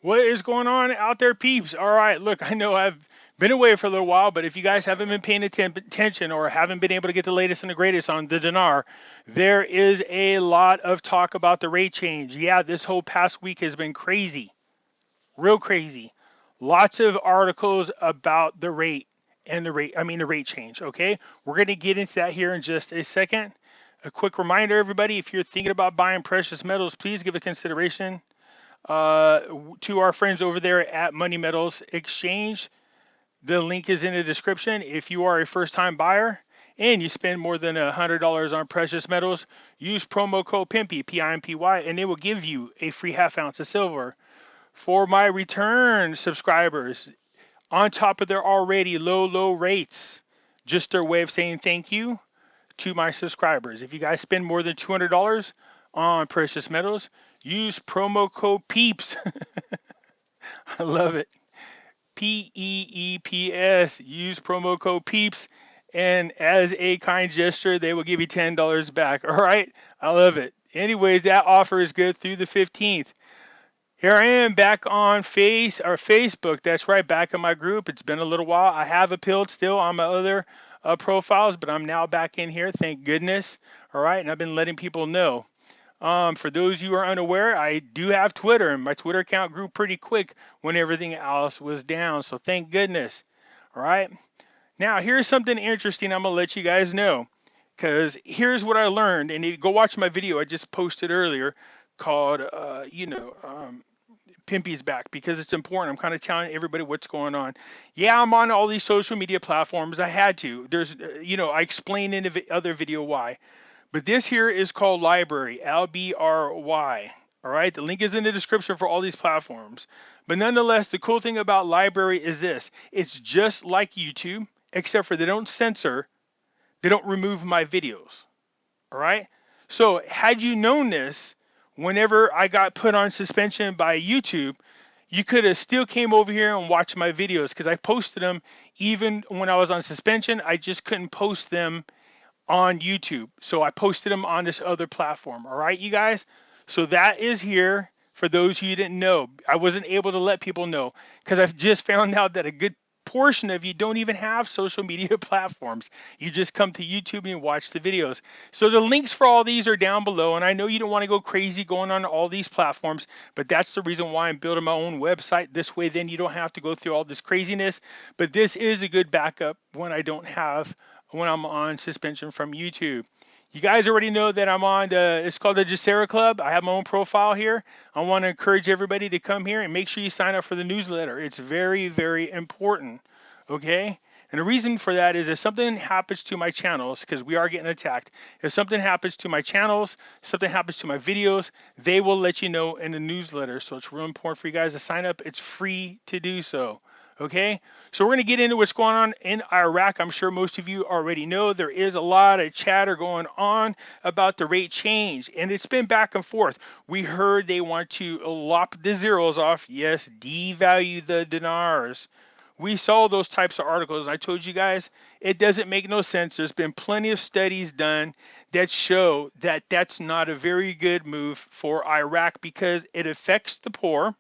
What is going on out there, peeps? All right, look, I know I've been away for a little while, but if you guys haven't been paying attention or haven't been able to get the latest and the greatest on the dinar, there is a lot of talk about the rate change. Yeah, this whole past week has been crazy, real crazy. Lots of articles about the rate and the rate change. Okay, we're going to get into that here in just a second. A quick reminder, everybody, if you're thinking about buying precious metals, please give it consideration uh, to our friends over there at Money Metals Exchange. The link is in the description. If you are a first time buyer and you spend more than $100 on precious metals, use promo code Pimpy, Pimpy, and they will give you a free half ounce of silver. For my return subscribers, on top of their already low rates, just their way of saying thank you to my subscribers. If you guys spend more than $200 on precious metals, use promo code PEEPS. I love it. PEEPS. Use promo code PEEPS. And as a kind gesture, they will give you $10 back. All right. I love it. Anyways, that offer is good through the 15th. Here I am back on Facebook. That's right, back in my group. It's been a little while. I have appealed still on my other profiles, but I'm now back in here. Thank goodness. All right. And I've been letting people know. For those you are unaware, I do have Twitter, and my Twitter account grew pretty quick when everything else was down. So thank goodness. All right. Now, here's something interesting I'm going to let you guys know, because here's what I learned. And you go watch my video I just posted earlier called, Pimpy's back, because it's important. I'm kind of telling everybody what's going on. Yeah, I'm on all these social media platforms. I had to. I explained in the other video why. But this here is called LBRY, LBRY. All right, the link is in the description for all these platforms. But nonetheless, the cool thing about LBRY is this: it's just like YouTube, except for they don't censor, they don't remove my videos. All right. So had you known this, whenever I got put on suspension by YouTube, you could have still came over here and watched my videos, because I posted them even when I was on suspension. I just couldn't post them on YouTube. So I posted them on this other platform. All right, you guys. So that is here for those who didn't know. I wasn't able to let people know because I've just found out that a good portion of you don't even have social media platforms. You just come to YouTube and watch the videos. So the links for all these are down below. And I know you don't want to go crazy going on all these platforms, but that's the reason why I'm building my own website. This way, then you don't have to go through all this craziness. But this is a good backup when I'm on suspension from YouTube. You guys already know that I'm on it's called the Jacera Club. I have my own profile here. I want to encourage everybody to come here and make sure you sign up for the newsletter. It's very, very important. Okay? And the reason for that is if something happens to my channels, because we are getting attacked, if something happens to my channels, something happens to my videos, they will let you know in the newsletter. So it's real important for you guys to sign up. It's free to do so. Okay, so we're going to get into what's going on in Iraq. I'm sure most of you already know there is a lot of chatter going on about the rate change, and it's been back and forth. We heard they want to lop the zeros off. Yes, devalue the dinars. We saw those types of articles. I told you guys it doesn't make no sense. There's been plenty of studies done that show that that's not a very good move for Iraq because it affects the poor.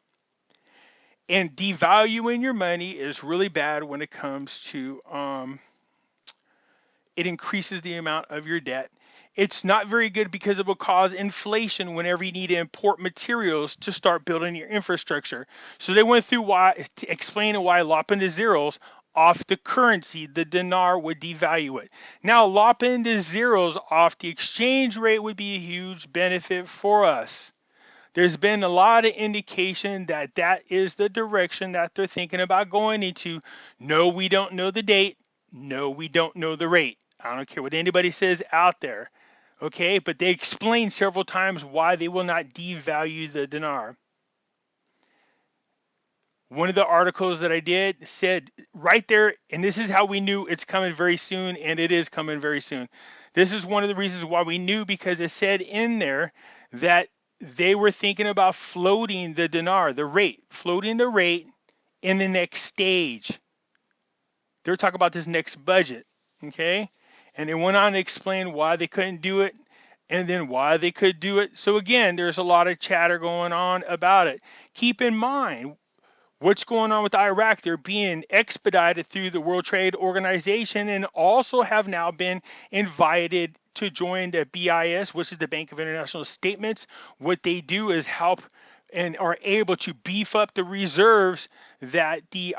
And devaluing your money is really bad when it comes to it increases the amount of your debt. It's not very good because it will cause inflation whenever you need to import materials to start building your infrastructure. So they went through explaining why lopping the zeros off the currency, the dinar, would devalue it. Now, lopping the zeros off the exchange rate would be a huge benefit for us. There's been a lot of indication that that is the direction that they're thinking about going into. No, we don't know the date. No, we don't know the rate. I don't care what anybody says out there. Okay, but they explained several times why they will not devalue the dinar. One of the articles that I did said right there, and this is how we knew it's coming very soon, and it is coming very soon. This is one of the reasons why we knew, because it said in there that they were thinking about floating the dinar, floating the rate in the next stage. They were talking about this next budget, okay? And they went on to explain why they couldn't do it and then why they could do it. So again, there's a lot of chatter going on about it. Keep in mind what's going on with Iraq. They're being expedited through the World Trade Organization and also have now been invited to join the BIS, which is the Bank of International Statements. What they do is help and are able to beef up the reserves that the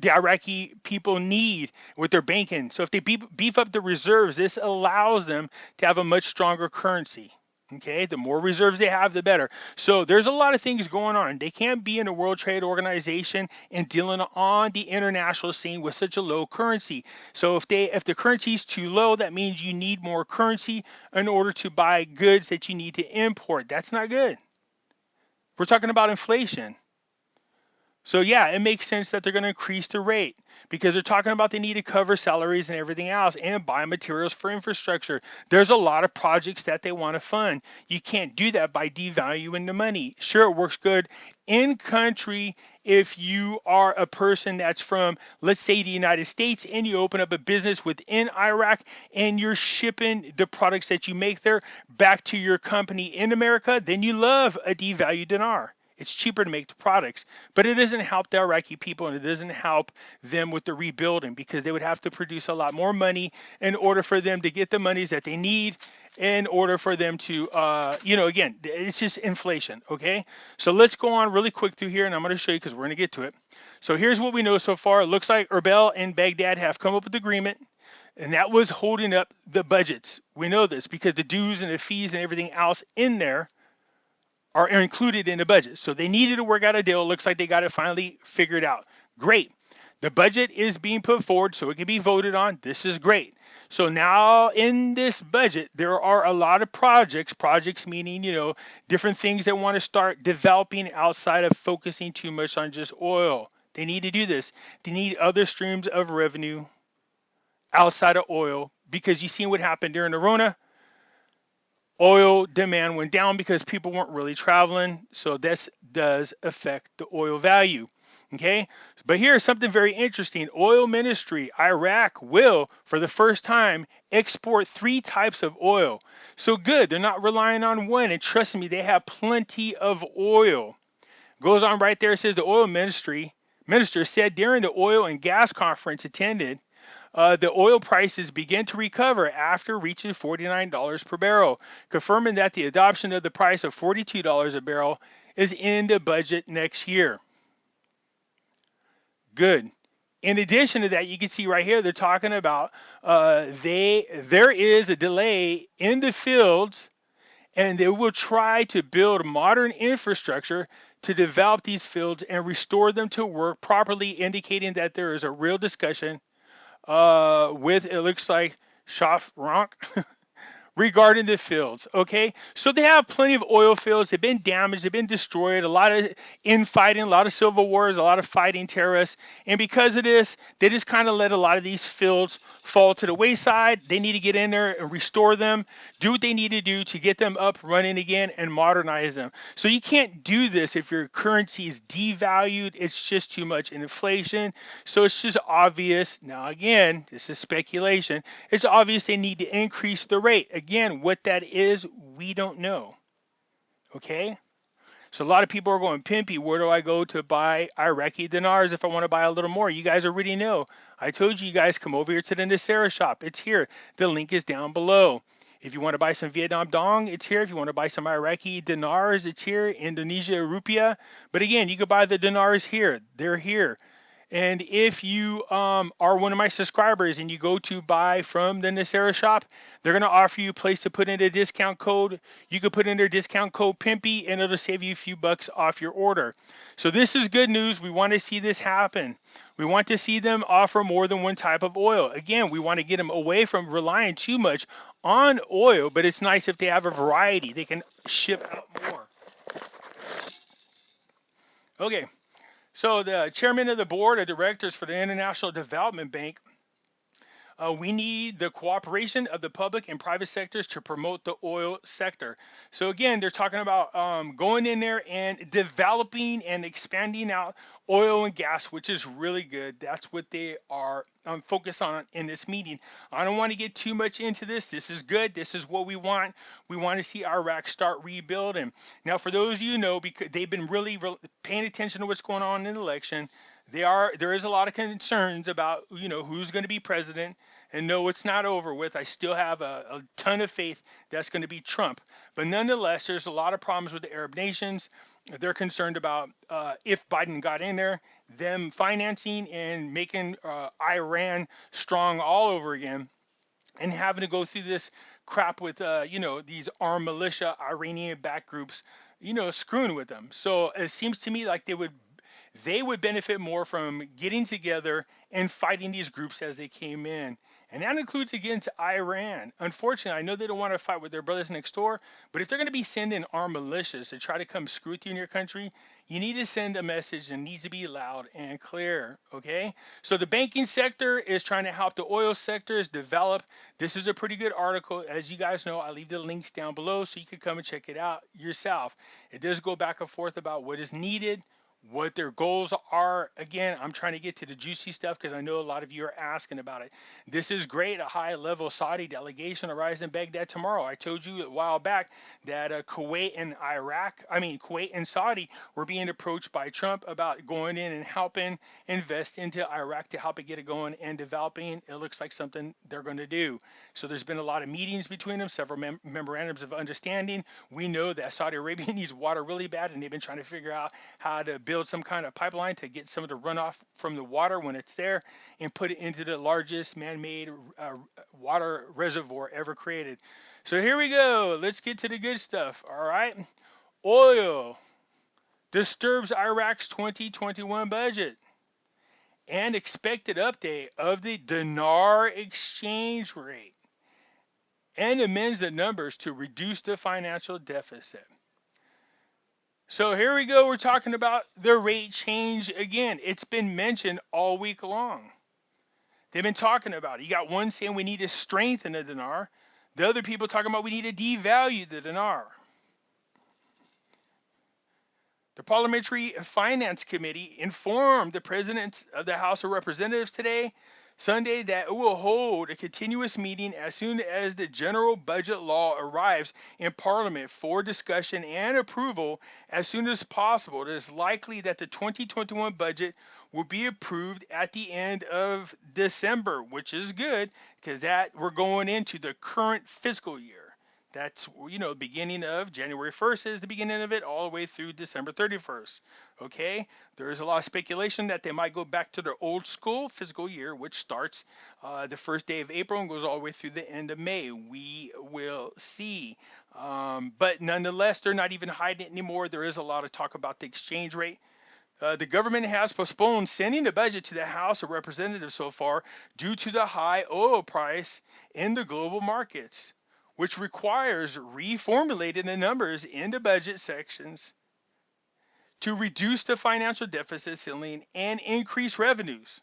Iraqi people need with their banking. So if they beef up the reserves, this allows them to have a much stronger currency. Okay, the more reserves they have, the better. So there's a lot of things going on. They can't be in the World Trade Organization and dealing on the international scene with such a low currency. So if the currency is too low, that means you need more currency in order to buy goods that you need to import. That's not good. We're talking about inflation. So yeah, it makes sense that they're going to increase the rate because they're talking about they need to cover salaries and everything else and buy materials for infrastructure. There's a lot of projects that they want to fund. You can't do that by devaluing the money. Sure, it works good in country if you are a person that's from, let's say, the United States, and you open up a business within Iraq and you're shipping the products that you make there back to your company in America, then you love a devalued dinar. It's cheaper to make the products, but it doesn't help the Iraqi people and it doesn't help them with the rebuilding because they would have to produce a lot more money in order for them to get the monies that they need in order for them to, again, it's just inflation, okay? So let's go on really quick through here and I'm going to show you because we're going to get to it. So here's what we know so far. It looks like Erbil and Baghdad have come up with agreement, and that was holding up the budgets. We know this because the dues and the fees and everything else in there are included in the budget. So they needed to work out a deal. It looks like they got it finally figured out. Great. The budget is being put forward so it can be voted on. This is great. So now in this budget, there are a lot of projects meaning, different things that want to start developing outside of focusing too much on just oil. They need to do this. They need other streams of revenue outside of oil because you see what happened during the Rona. Oil demand went down because people weren't really traveling. So this does affect the oil value. Okay. But here's something very interesting. Oil ministry, Iraq will, for the first time, export 3 types of oil. So good. They're not relying on one. And trust me, they have plenty of oil. Goes on right there. It says the oil minister said during the oil and gas conference attended, the oil prices began to recover after reaching $49 per barrel, confirming that the adoption of the price of $42 a barrel is in the budget next year. Good. In addition to that, you can see right here, they're talking about there is a delay in the fields, and they will try to build modern infrastructure to develop these fields and restore them to work properly, indicating that there is a real discussion with, it looks like, Shafrank regarding the fields. Okay, so they have plenty of oil fields. They've been damaged, they've been destroyed, a lot of infighting, a lot of civil wars, a lot of fighting terrorists, and because of this, they just kind of let a lot of these fields fall to the wayside. They need to get in there and restore them, do what they need to do to get them up running again and modernize them. So you can't do this if your currency is devalued. It's just too much inflation. So it's just obvious. Now again, this is speculation. It's obvious they need to increase the rate. Again, what that is, we don't know. Okay? So a lot of people are going, Pimpy, where do I go to buy Iraqi dinars if I want to buy a little more? You guys already know. I told you guys come over here to the Nasera shop. It's here. The link is down below. If you want to buy some Vietnam dong, it's here. If you want to buy some Iraqi dinars, it's here. Indonesia rupiah. But again, you can buy the dinars here. They're here. And if you are one of my subscribers and you go to buy from the Nasera shop, they're going to offer you a place to put in a discount code. You can put in their discount code Pimpy and it'll save you a few bucks off your order. So this is good news. We want to see this happen. We want to see them offer more than one type of oil. Again, we want to get them away from relying too much on oil, but it's nice if they have a variety. They can ship out more. Okay. So the chairman of the board of directors for the International Development Bank We need the cooperation of the public and private sectors to promote the oil sector. So again, they're talking about going in there and developing and expanding out oil and gas, which is really good. That's what they are focused on in this meeting. I don't want to get too much into this. This is good. This is what we want. We want to see Iraq start rebuilding. Now, for those of you who know, because they've been really paying attention to what's going on in the election, there is a lot of concerns about who's going to be president. And no, it's not over with. I still have a ton of faith that's going to be Trump. But nonetheless, there's a lot of problems with the Arab nations. They're concerned about if Biden got in there, them financing and making Iran strong all over again, and having to go through this crap with these armed militia Iranian backed groups, screwing with them. So it seems to me like they would benefit more from getting together and fighting these groups as they came in. And that includes against Iran. Unfortunately, I know they don't want to fight with their brothers next door, but if they're going to be sending armed militias to try to come screw with you in your country, you need to send a message that needs to be loud and clear, okay? So the banking sector is trying to help the oil sectors develop. This is a pretty good article. As you guys know, I leave the links down below so you can come and check it out yourself. It does go back and forth about what is needed, what their goals are. Again, I'm trying to get to the juicy stuff because I know a lot of you are asking about it. This is great. A high-level Saudi delegation arrives in Baghdad tomorrow. I told you a while back that Kuwait and Saudi were being approached by Trump about going in and helping invest into Iraq to help it get it going and developing. It looks like something they're going to do. So there's been a lot of meetings between them, several memorandums of understanding. We know that Saudi Arabia needs water really bad, and they've been trying to figure out how to build some kind of pipeline to get some of the runoff from the water when it's there and put it into the largest man-made water reservoir ever created. So here we go. Let's get to the good stuff. All right. Oil disturbs Iraq's 2021 budget and expected update of the dinar exchange rate and amends the numbers to reduce the financial deficit. So here we go. We're talking about the rate change again. It's been mentioned all week long. They've been talking about it. You got one saying we need to strengthen the dinar. The other people talking about we need to devalue the dinar. The Parliamentary Finance Committee informed the President of the House of Representatives today, Sunday, that it will hold a continuous meeting as soon as the general budget law arrives in Parliament for discussion and approval as soon as possible. It is likely that the 2021 budget will be approved at the end of December, which is good because that we're going into the current fiscal year. That's, beginning of January 1st is the beginning of it, all the way through December 31st. Okay? There is a lot of speculation that they might go back to their old school fiscal year, which starts the first day of April and goes all the way through the end of May. We will see. But nonetheless, they're not even hiding it anymore. There is a lot of talk about the exchange rate. The government has postponed sending the budget to the House of Representatives so far due to the high oil price in the global markets, which requires reformulating the numbers in the budget sections to reduce the financial deficit ceiling and increase revenues.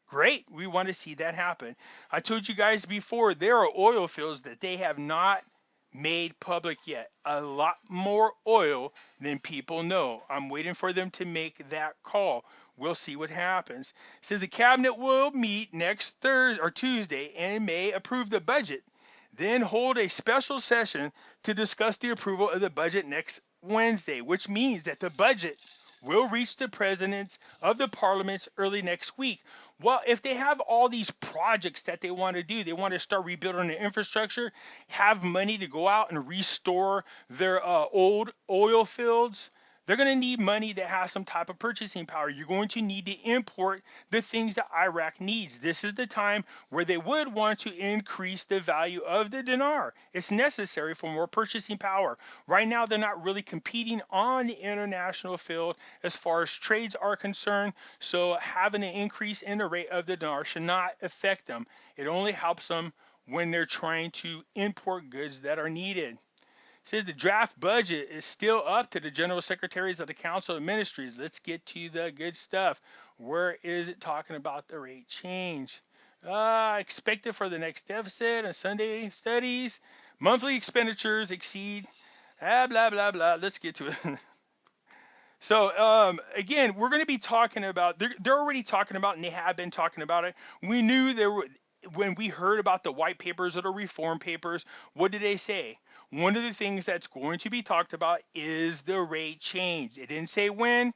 Great. We want to see that happen. I told you guys before, there are oil fields that they have not made public yet. A lot more oil than people know. I'm waiting for them to make that call. We'll see what happens. It says the cabinet will meet next Thursday or Tuesday and may approve the budget, then hold a special session to discuss the approval of the budget next Wednesday, which means that the budget will reach the presidents of the parliaments early next week. Well, if they have all these projects that they want to do, they want to start rebuilding the infrastructure, have money to go out and restore their old oil fields, they're going to need money that has some type of purchasing power. You're going to need to import the things that Iraq needs. This is the time where they would want to increase the value of the dinar. It's necessary for more purchasing power. Right now, they're not really competing on the international field as far as trades are concerned. So having an increase in the rate of the dinar should not affect them. It only helps them when they're trying to import goods that are needed. Says the draft budget is still up to the general secretaries of the council of ministries. Let's get to the good stuff. Where is it talking about the rate change? Expected for the next deficit and Sunday studies. Monthly expenditures exceed. Blah, blah, blah. Let's get to it. So again, we're going to be talking about. They're already talking about, and they have been talking about it. We knew there were when we heard about the white papers or the reform papers. What did they say? One of the things that's going to be talked about is the rate change. It didn't say when.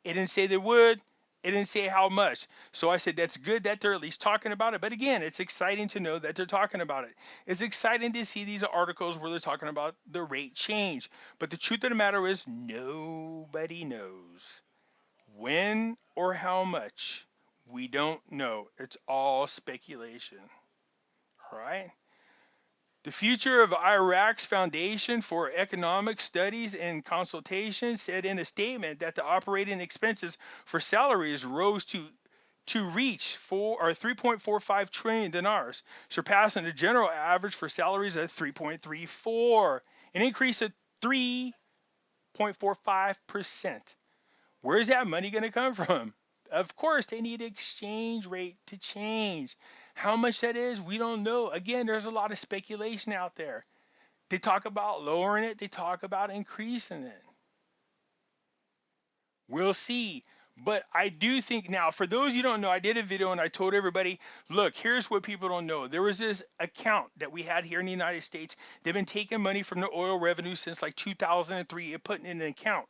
It didn't say they would. It didn't say how much. So I said that's good that they're at least talking about it. But again, it's exciting to know that they're talking about it. It's exciting to see these articles where they're talking about the rate change. But the truth of the matter is nobody knows when or how much. We don't know. It's all speculation. All right. The future of Iraq's Foundation for Economic Studies and Consultation said in a statement that the operating expenses for salaries rose to reach 3.45 trillion dinars, surpassing the general average for salaries at 3.34, an increase of 3.45%. Where's that money going to come from? Of course, they need exchange rate to change. How much that is, we don't know. Again, there's a lot of speculation out there. They talk about lowering it, they talk about increasing it. We'll see. But I do think now, for those you don't know, I did a video and I told everybody, look, here's what people don't know. There was this account that we had here in the United States. They've been taking money from the oil revenue since like 2003 and putting it in an account.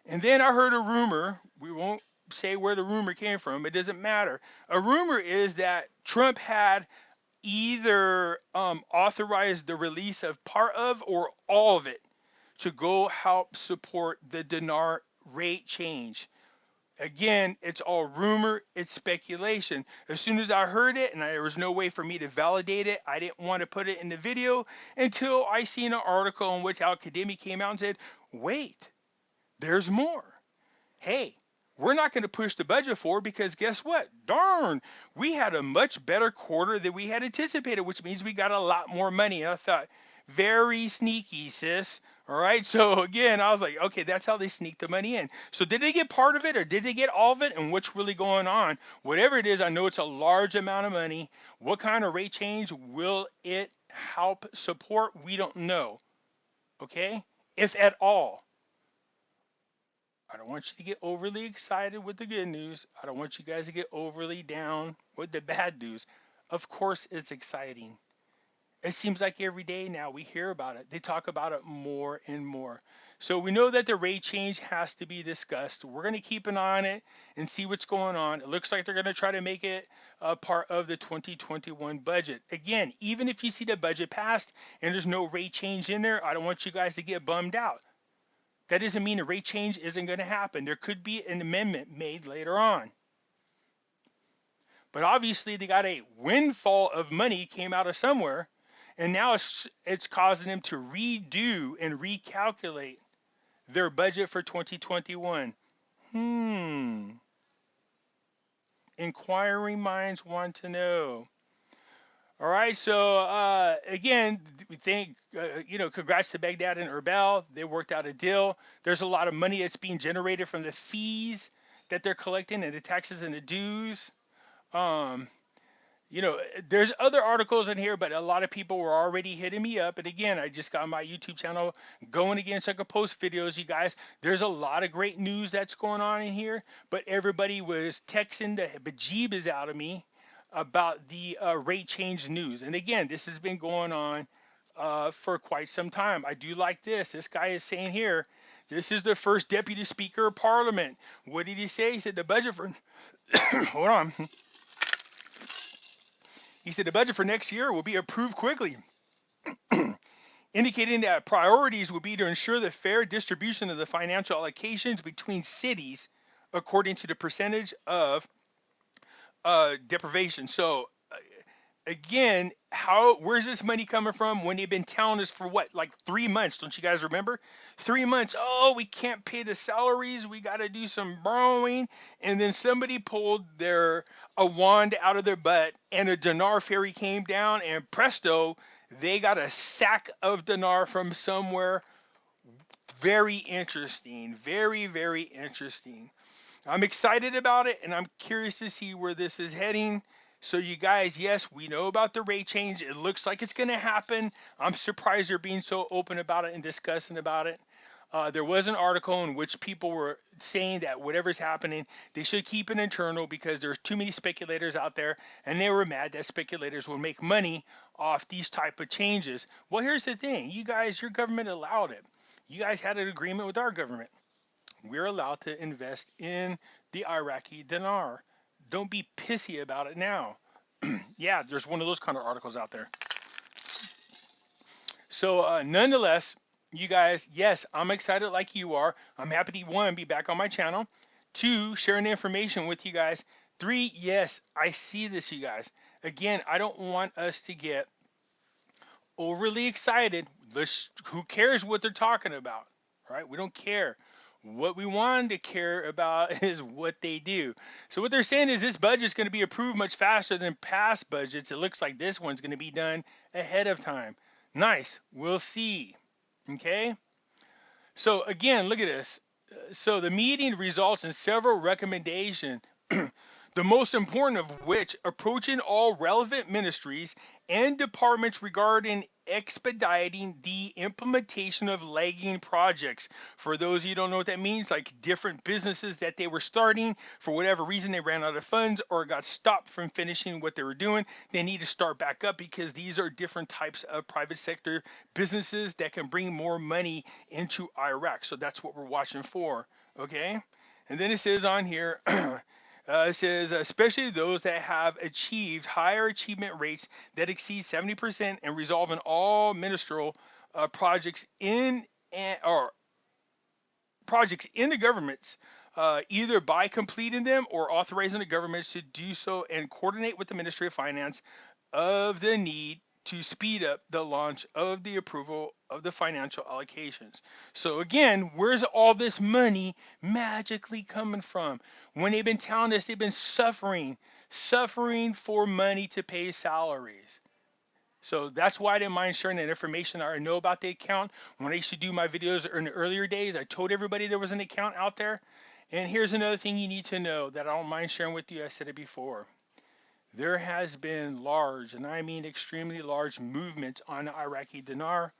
And then I heard a rumor. We won't say where the rumor came from. It doesn't matter. A rumor is that Trump had either authorized the release of part of or all of it to go help support the dinar rate change. Again, it's all rumor, it's speculation. As soon as I heard it and there was no way for me to validate it, I didn't want to put it in the video until I seen an article in which Al Kademi came out and said, wait, there's more. Hey, we're not going to push the budget forward because guess what? Darn, we had a much better quarter than we had anticipated, which means we got a lot more money. And I thought, very sneaky, sis. All right. So again, I was like, okay, that's how they sneak the money in. So did they get part of it or did they get all of it? And what's really going on? Whatever it is, I know it's a large amount of money. What kind of rate change will it help support? We don't know. Okay. If at all. I don't want you to get overly excited with the good news. I don't want you guys to get overly down with the bad news. Of course, it's exciting. It seems like every day now we hear about it. They talk about it more and more. So we know that the rate change has to be discussed. We're going to keep an eye on it and see what's going on. It looks like they're going to try to make it a part of the 2021 budget. Again, even if you see the budget passed and there's no rate change in there, I don't want you guys to get bummed out. That doesn't mean a rate change isn't going to happen. There could be an amendment made later on. But obviously they got a windfall of money came out of somewhere, and now it's causing them to redo and recalculate their budget for 2021. Inquiring minds want to know. All right, so again, we think, congrats to Baghdad and Erbil. They worked out a deal. There's a lot of money that's being generated from the fees that they're collecting and the taxes and the dues. There's other articles in here, but a lot of people were already hitting me up. And again, I just got my YouTube channel going again so I can post videos, you guys. There's a lot of great news that's going on in here, but everybody was texting the bejeebus out of me about the rate change news. And again, this has been going on for quite some time. I do like this. This guy is saying here, this is the first deputy speaker of parliament. What did he say? He said the budget for, hold on. He said the budget for next year will be approved quickly, indicating that priorities will be to ensure the fair distribution of the financial allocations between cities according to the percentage of deprivation. So again, where's this money coming from when they've been telling us for what, like 3 months? Don't you guys remember? 3 months. Oh, we can't pay the salaries. We got to do some borrowing. And then somebody pulled a wand out of their butt and a dinar ferry came down and presto, they got a sack of dinar from somewhere. Very interesting. Very, very interesting. I'm excited about it, and I'm curious to see where this is heading. So you guys, yes, we know about the rate change. It looks like it's going to happen. I'm surprised they're being so open about it and discussing about it. There was an article in which people were saying that whatever's happening, they should keep it internal because there's too many speculators out there, and they were mad that speculators would make money off these type of changes. Well, here's the thing, you guys, your government allowed it. You guys had an agreement with our government. We're allowed to invest in the Iraqi dinar. Don't be pissy about it now. Yeah, there's one of those kind of articles out there. So nonetheless, you guys, yes, I'm excited like you are. I'm happy to, one, be back on my channel. Two, sharing the information with you guys. Three, yes, I see this, you guys. Again, I don't want us to get overly excited. Who cares what they're talking about, right? We don't care. What we want to care about is what they do. So what they're saying is this budget is going to be approved much faster than past budgets. It looks like this one's going to be done ahead of time. Nice. We'll see. Okay. So again, look at this. So the meeting results in several recommendations, the most important of which approaching all relevant ministries and departments regarding expediting the implementation of lagging projects. For those of you who don't know what that means, like different businesses that they were starting, for whatever reason they ran out of funds or got stopped from finishing what they were doing, they need to start back up because these are different types of private sector businesses that can bring more money into Iraq. So that's what we're watching for, okay? And then it says on here, it says, especially those that have achieved higher achievement rates that exceed 70% and resolve in all ministerial projects in the governments, either by completing them or authorizing the governments to do so and coordinate with the Ministry of Finance of the need to speed up the launch of the approval of the financial allocations. So again, where's all this money magically coming from? When they've been telling us they've been suffering for money to pay salaries. So that's why I didn't mind sharing that information. I know about the account. When I used to do my videos in the earlier days, I told everybody there was an account out there. And here's another thing you need to know that I don't mind sharing with you. I said it before. There has been large, and I mean extremely large, movements on the Iraqi dinar,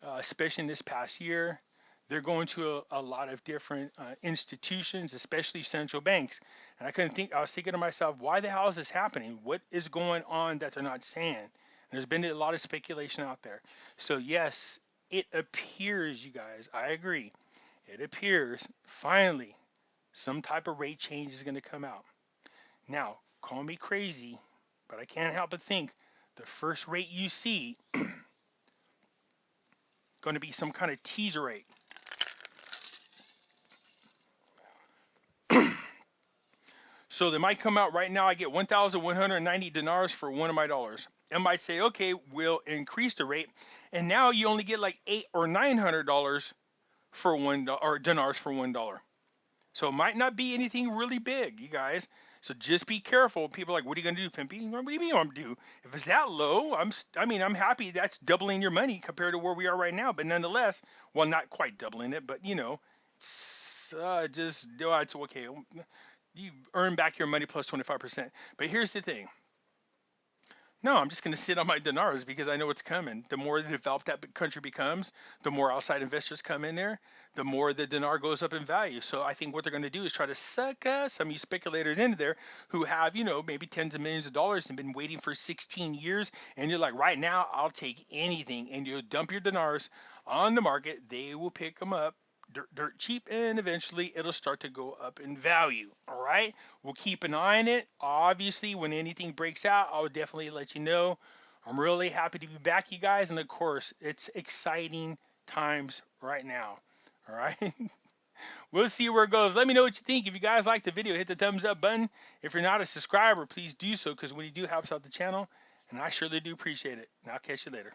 especially in this past year. They're going to a lot of different institutions, especially central banks. And I was thinking to myself, why the hell is this happening? What is going on that they're not saying? And there's been a lot of speculation out there. So yes, it appears, you guys, I agree. It appears finally some type of rate change is going to come out. Now, call me crazy, but I can't help but think the first rate you see going to be some kind of teaser rate. So they might come out right now. I get 1,190 dinars for one of my dollars. And might say, okay, we'll increase the rate, and now you only get like $800 or $900 for $1 or dinars for $1. So it might not be anything really big, you guys. So just be careful. People are like, what are you going to do, Pimpy? What do you mean I'm do? If it's that low, I'm happy that's doubling your money compared to where we are right now. But nonetheless, well, not quite doubling it, but it's okay. You earn back your money plus 25%. But here's the thing. No, I'm just going to sit on my dinars because I know it's coming. The more developed that country becomes, the more outside investors come in there, the more the dinar goes up in value. So I think what they're going to do is try to suck some of you speculators into there who have, maybe tens of millions of dollars and been waiting for 16 years. And you're like, right now, I'll take anything. And you'll dump your dinars on the market. They will pick them up dirt cheap, and eventually it'll start to go up in value. All right, we'll keep an eye on it. Obviously, when anything breaks out, I'll definitely let you know. I'm really happy to be back, you guys, and of course, it's exciting times right now. All right. We'll see where it goes. Let me know what you think. If you guys like the video, hit the thumbs up button. If you're not a subscriber, please do so, because when you do, helps out the channel, and I surely do appreciate it. And I'll catch you later.